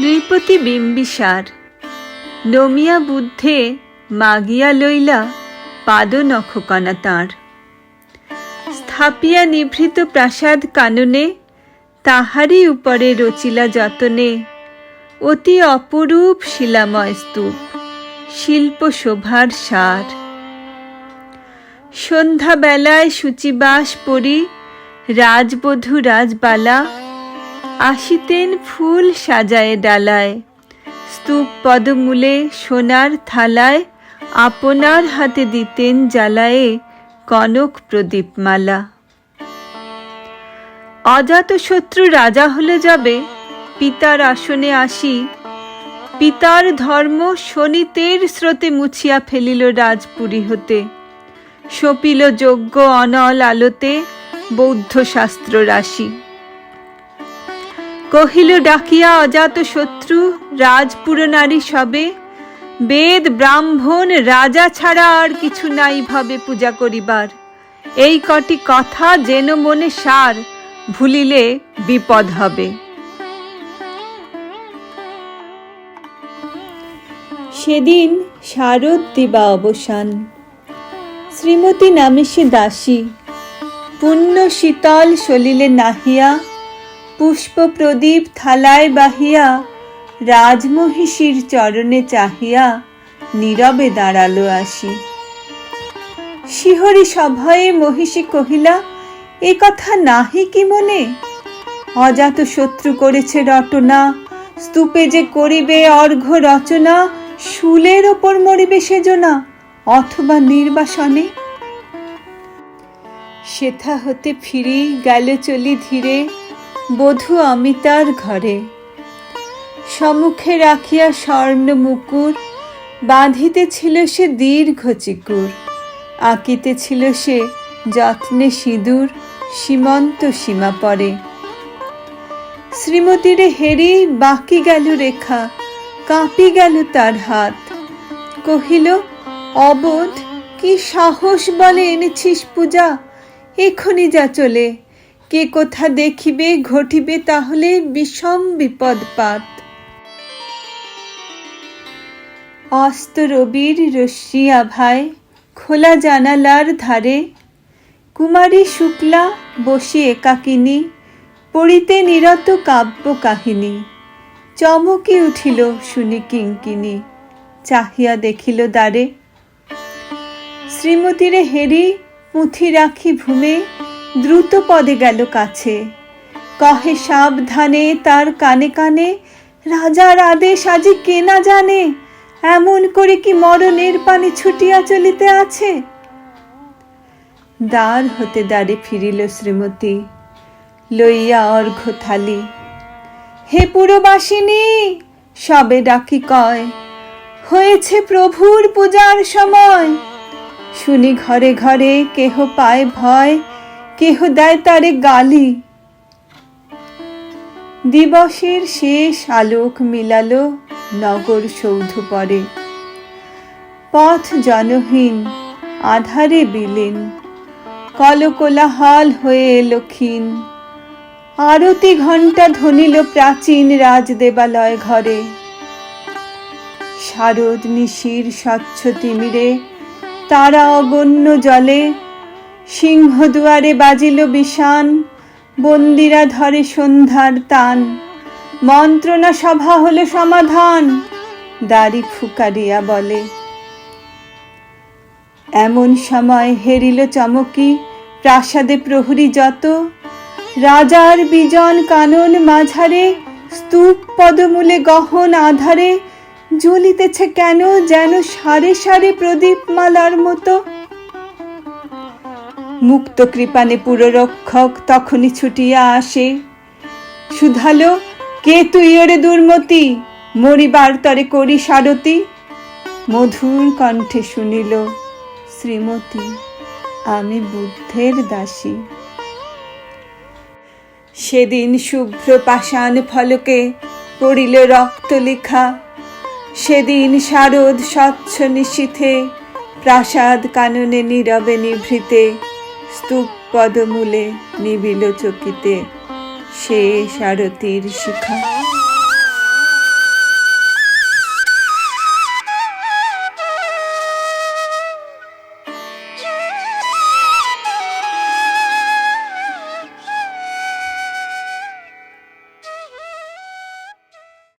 নৃপতি বিম্বিসার নমিয়া বুদ্ধে মাগিয়া লইলা পাদ নখকণা তাঁর। স্থাপিয়া নিভৃত প্রাসাদ কাননে তাহারি উপরে রচিলা যতনে অতি অপরূপ শিলাময় স্তূপ শিল্প শোভার সার। সন্ধ্যা বেলায় শুচিবাস পরি রাজবধূ রাজবালা আসিতেন ফুল সাজায়ে ডালায় স্তূপ পদমূলে সোনার থালায় আপনার হাতে দিতেন জ্বালায়ে কনক প্রদীপমালা। অজাতশত্রু রাজা হলে যাবে পিতার আসনে আসি পিতার ধর্ম শোণিতের স্রোতে মুছিয়া ফেলিল রাজপুরী হতে সপিল যজ্ঞ অনল আলোতে বৌদ্ধ শাস্ত্র রাশি। কহিল ডাকিয়া অজাতশত্রু রাজপুর নারী সবে বেদ ব্রাহ্মণ রাজা ছাড়া আর কিছু নাই ভাবে পূজা করিবার এই কটি কথা যেন মনে সার ভুলিলে বিপদ হবে। সেদিন শারদ দিবা অবসান শ্রীমতী নামে সে দাসী পুণ্য শীতল সলিলে নাহিয়া পুষ্প প্রদীপ থালায় বাহিয়া রাজমহিষীর চরণে চাহিয়া নীরবে দাঁড়ালো আসি। শিহরি সভয়ে মহিষী কহিলা এ কথা নাহি কি মনে অজাত শত্রু করেছে রটনা স্তূপে যে করিবে অর্ঘ্য রচনা শুলের ওপর মরিবে সেজনা অথবা নির্বাসনে। সেথা হতে ফিরি গেল চলি ধীরে বধূ অমিতার ঘরে সম্মুখে রাখিয়া স্বর্ণ মুকুর বাঁধিতেছিল সে দীর্ঘ চিকুর আঁকিতেছিল সে যত্নে সিঁদুর সীমন্ত সীমা পরে। শ্রীমতীরে হেরি বাকি গেল রেখা কাঁপি গেল তার হাত কহিল অবোধ কি সাহস বলে এনেছিস পূজা এখনি যা চলে কে কোথা দেখিবে ঘটিবে তাহলে বিষম বিপদপাত। অস্ত রবির রশ্মি আভায় খোলা জানালার ধারে কুমারী শুক্লা বসি একাকিনী পড়িতে নিরত কাব্য কাহিনী চমকি উঠিল শুনি কিঙ্কিনী চাহিয়া দেখিল দ্বারে শ্রীমতীরে হেরি পুঁথি রাখি ভূমে দ্রুত পদে গেল কাছে কহে সাবধানে তার কানে কানে রাজার আদেশ আজি কে না জানে এমন করে কি মরণের পানে ছুটিয়া চলিতে আছে। দ্বার হতে দ্বারে ফিরিল শ্রীমতী লইয়া অর্ঘ্য থালি হে পুরবাসিনী সবে ডাকি কয় হয়েছে প্রভুর পূজার সময় শুনি ঘরে ঘরে কেহ পায় ভয় কেহ দেয় তারে গালি। দিবসের শেষ আলোক মিলালো নগর সৌধ পরে পথ জনহীন আধারে বিলীন কলকোলাহল হয়ে এলো ক্ষীণ আরতি ঘণ্টা ধ্বনিল প্রাচীন রাজদেবালয় ঘরে শারদ নিশির স্বচ্ছ তিমিরে তারা অগণ্য জলে সিংহদুয়ারে বাজিল বিষান বন্দিরা ধরে সন্ধ্যার তান মন্ত্রণা সভা হলো সমাধান দাড়ি ফুকারিয়া বলে। এমন সময় হেরিল চমকি প্রাসাদে প্রহরী যত রাজার বিজন কানন মাঝারে স্তূপ পদমূলে গহন আধারে জ্বলিতেছে কেন যেন সারে সারে প্রদীপমালার মতো। মুক্ত কৃপানে পুররক্ষক তখনই ছুটিয়া আসে শুধালো কে তুই ওরে দুর্মতি মরিবার তরে করি সারতি মধুর কণ্ঠে শুনিল শ্রীমতী আমি বুদ্ধের দাসী। সেদিন শুভ্র পাষাণ ফলকে পড়িল রক্ত লেখা সেদিন শারদ স্বচ্ছ নিশীথে প্রাসাদ কাননে নীরবে নিভৃতে স্তূপ পদমূলে নিবিল চকিতে শেষ আরতির শিখা।